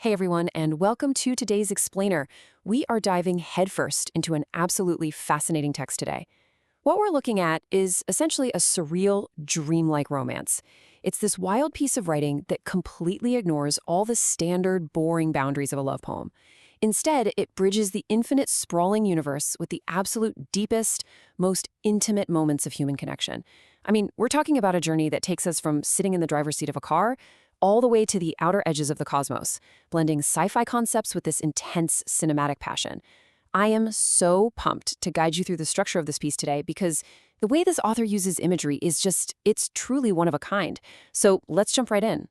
Hey everyone, and welcome to today's Explainer. We are diving headfirst into an absolutely fascinating text today. What we're looking at is essentially a surreal, dreamlike romance. It's this wild piece of writing that completely ignores all the standard, boring boundaries of a love poem. Instead, it bridges the infinite, sprawling universe with the absolute deepest, most intimate moments of human connection. I mean, we're talking about a journey that takes us from sitting in the driver's seat of a car all the way to the outer edges of the cosmos, blending sci-fi concepts with this intense cinematic passion. I am so pumped to guide you through the structure of this piece today because the way this author uses imagery is it's truly one of a kind. So let's jump right in.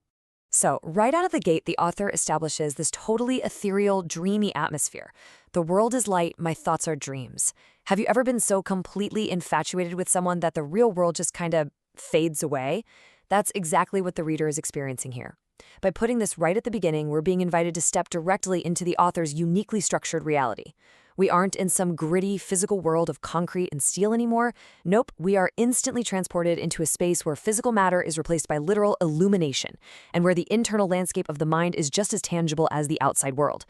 So, right out of the gate, the author establishes this totally ethereal, dreamy atmosphere. The world is light, my thoughts are dreams. Have you ever been so completely infatuated with someone that the real world just kind of fades away? That's exactly what the reader is experiencing here. By putting this right at the beginning, we're being invited to step directly into the author's uniquely structured reality. We aren't in some gritty, physical world of concrete and steel anymore. Nope, we are instantly transported into a space where physical matter is replaced by literal illumination, and where the internal landscape of the mind is just as tangible as the outside world.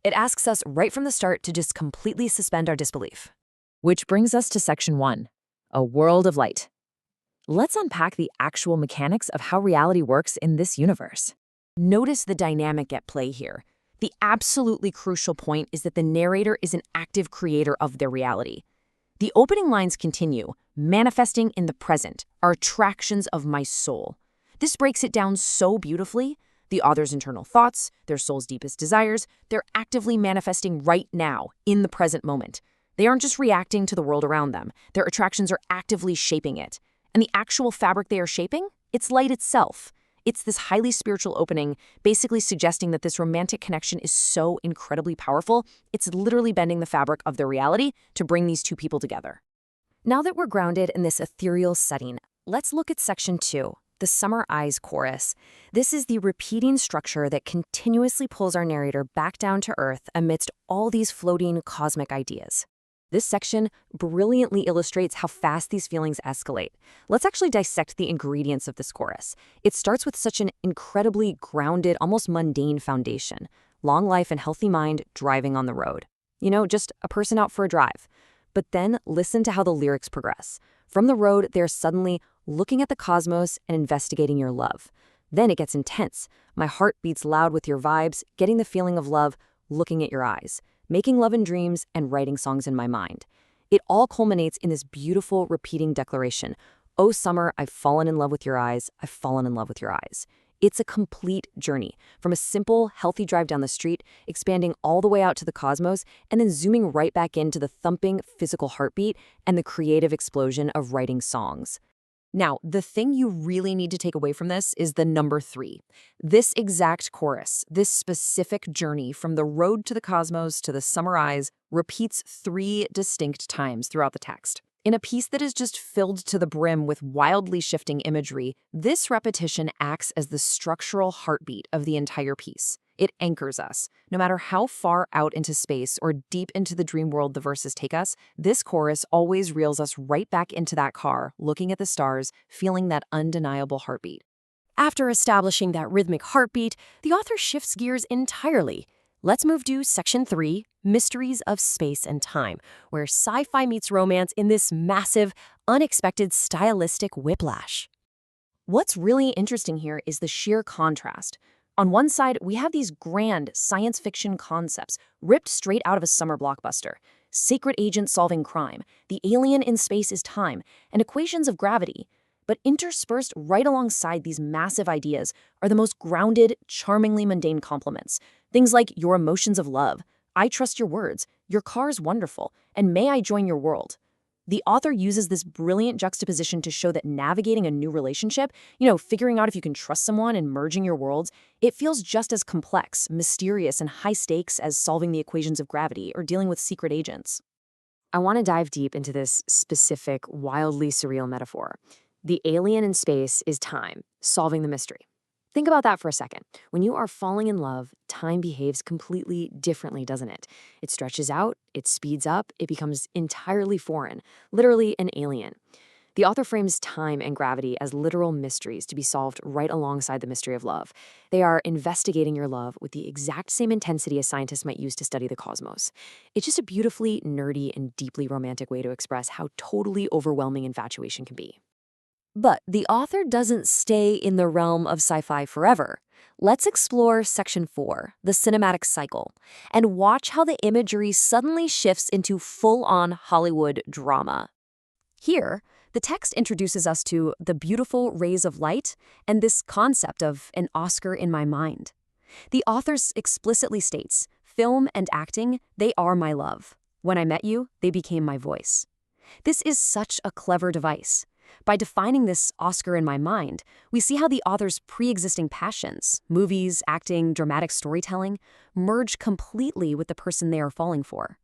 It asks us right from the start to just completely suspend our disbelief. Which brings us to section 1, a world of light. Let's unpack the actual mechanics of how reality works in this universe. Notice the dynamic at play here. The absolutely crucial point is that the narrator is an active creator of their reality. The opening lines continue, manifesting in the present are attractions of my soul. This breaks it down so beautifully. The author's internal thoughts, their soul's deepest desires, they're actively manifesting right now, in the present moment. They aren't just reacting to the world around them. Their attractions are actively shaping it. And the actual fabric they are shaping? It's light itself. It's this highly spiritual opening, basically suggesting that this romantic connection is so incredibly powerful, it's literally bending the fabric of their reality to bring these two people together. Now that we're grounded in this ethereal setting, let's look at section 2, the Summer Eyes chorus. This is the repeating structure that continuously pulls our narrator back down to earth amidst all these floating cosmic ideas. This section brilliantly illustrates how fast these feelings escalate. Let's actually dissect the ingredients of this chorus. It starts with such an incredibly grounded, almost mundane foundation. Long life and healthy mind driving on the road. You know, just a person out for a drive. But then listen to how the lyrics progress. From the road, they're suddenly looking at the cosmos and investigating your love. Then it gets intense. My heart beats loud with your vibes, getting the feeling of love, looking at your eyes. Making love in dreams, and writing songs in my mind. It all culminates in this beautiful, repeating declaration. Oh, summer, I've fallen in love with your eyes. I've fallen in love with your eyes. It's a complete journey, from a simple, healthy drive down the street, expanding all the way out to the cosmos, and then zooming right back into the thumping, physical heartbeat and the creative explosion of writing songs. Now, the thing you really need to take away from this is the number 3. This exact chorus, this specific journey from the road to the cosmos to the summer eyes, repeats 3 distinct times throughout the text. In a piece that is just filled to the brim with wildly shifting imagery, this repetition acts as the structural heartbeat of the entire piece. It anchors us. No matter how far out into space or deep into the dream world the verses take us, this chorus always reels us right back into that car, looking at the stars, feeling that undeniable heartbeat. After establishing that rhythmic heartbeat, the author shifts gears entirely. Let's move to section 3, Mysteries of Space and Time, where sci-fi meets romance in this massive, unexpected stylistic whiplash. What's really interesting here is the sheer contrast. On one side, we have these grand science fiction concepts ripped straight out of a summer blockbuster. Secret agent solving crime, the alien in space is time, and equations of gravity. But interspersed right alongside these massive ideas are the most grounded, charmingly mundane compliments. Things like your emotions of love, I trust your words, your car's wonderful, and may I join your world. The author uses this brilliant juxtaposition to show that navigating a new relationship, figuring out if you can trust someone and merging your worlds, it feels just as complex, mysterious, and high stakes as solving the equations of gravity or dealing with secret agents. I want to dive deep into this specific, wildly surreal metaphor. The alien in space is time, solving the mystery. Think about that for a second. When you are falling in love, time behaves completely differently, doesn't it? It stretches out, it speeds up, it becomes entirely foreign, literally an alien. The author frames time and gravity as literal mysteries to be solved right alongside the mystery of love. They are investigating your love with the exact same intensity a scientist might use to study the cosmos. It's just a beautifully nerdy and deeply romantic way to express how totally overwhelming infatuation can be. But the author doesn't stay in the realm of sci-fi forever. Let's explore Section 4, the cinematic cycle, and watch how the imagery suddenly shifts into full-on Hollywood drama. Here, the text introduces us to the beautiful rays of light and this concept of an Oscar in my mind. The author explicitly states, film and acting, they are my love. When I met you, they became my voice. This is such a clever device. By defining this Oscar in my mind, we see how the author's pre-existing passions, movies, acting, dramatic storytelling, merge completely with the person they are falling for.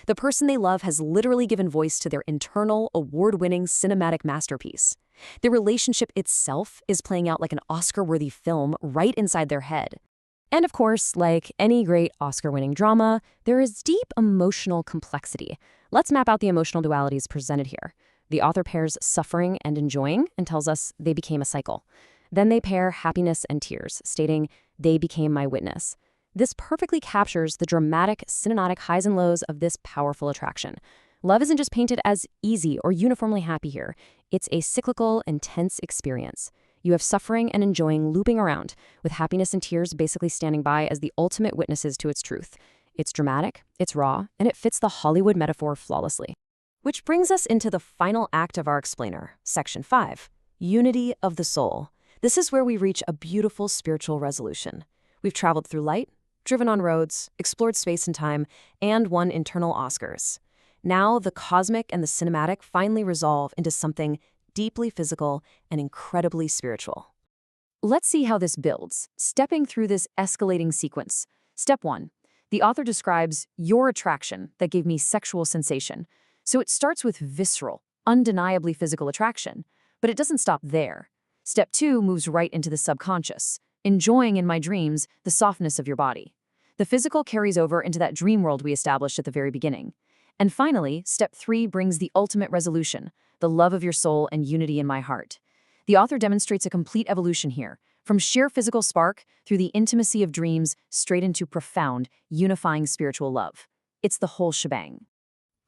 The person they love has literally given voice to their internal, award-winning cinematic masterpiece. The relationship itself is playing out like an Oscar-worthy film right inside their head. And of course, like any great Oscar-winning drama, there is deep emotional complexity. Let's map out the emotional dualities presented here. The author pairs suffering and enjoying and tells us they became a cycle. Then they pair happiness and tears, stating, they became my witness. This perfectly captures the dramatic, cinematic highs and lows of this powerful attraction. Love isn't just painted as easy or uniformly happy here. It's a cyclical, intense experience. You have suffering and enjoying looping around, with happiness and tears basically standing by as the ultimate witnesses to its truth. It's dramatic, it's raw, and it fits the Hollywood metaphor flawlessly. Which brings us into the final act of our explainer, Section 5, Unity of the Soul. This is where we reach a beautiful spiritual resolution. We've traveled through light, driven on roads, explored space and time, and won internal Oscars. Now the cosmic and the cinematic finally resolve into something deeply physical and incredibly spiritual. Let's see how this builds, stepping through this escalating sequence. Step 1. The author describes your attraction that gave me sexual sensation. So it starts with visceral, undeniably physical attraction, but it doesn't stop there. Step 2 moves right into the subconscious, enjoying in my dreams the softness of your body. The physical carries over into that dream world we established at the very beginning. And finally, Step 3 brings the ultimate resolution, the love of your soul and unity in my heart. The author demonstrates a complete evolution here, from sheer physical spark through the intimacy of dreams straight into profound, unifying spiritual love. It's the whole shebang.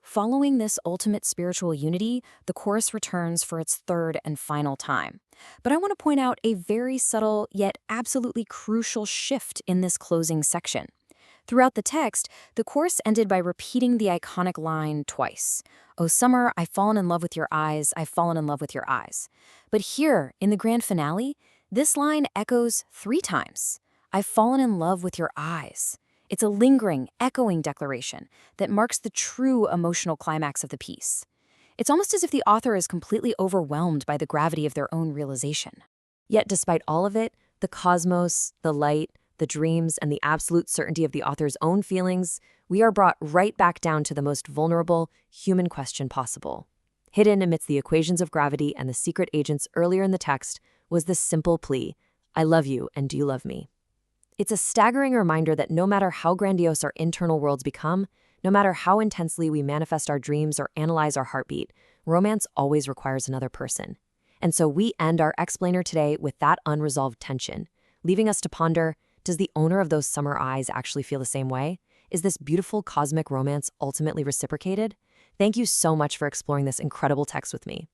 Following this ultimate spiritual unity, the chorus returns for its third and final time. But I want to point out a very subtle yet absolutely crucial shift in this closing section. Throughout the text, the chorus ended by repeating the iconic line twice. "O summer, I've fallen in love with your eyes, I've fallen in love with your eyes." But here, in the grand finale, this line echoes 3 times. "I've fallen in love with your eyes." It's a lingering, echoing declaration that marks the true emotional climax of the piece. It's almost as if the author is completely overwhelmed by the gravity of their own realization. Yet despite all of it, the cosmos, the light, the dreams, and the absolute certainty of the author's own feelings, we are brought right back down to the most vulnerable, human question possible. Hidden amidst the equations of gravity and the secret agents earlier in the text was this simple plea, "I love you, and do you love me?" It's a staggering reminder that no matter how grandiose our internal worlds become, no matter how intensely we manifest our dreams or analyze our heartbeat, romance always requires another person. And so we end our explainer today with that unresolved tension, leaving us to ponder, does the owner of those summer eyes actually feel the same way? Is this beautiful cosmic romance ultimately reciprocated? Thank you so much for exploring this incredible text with me.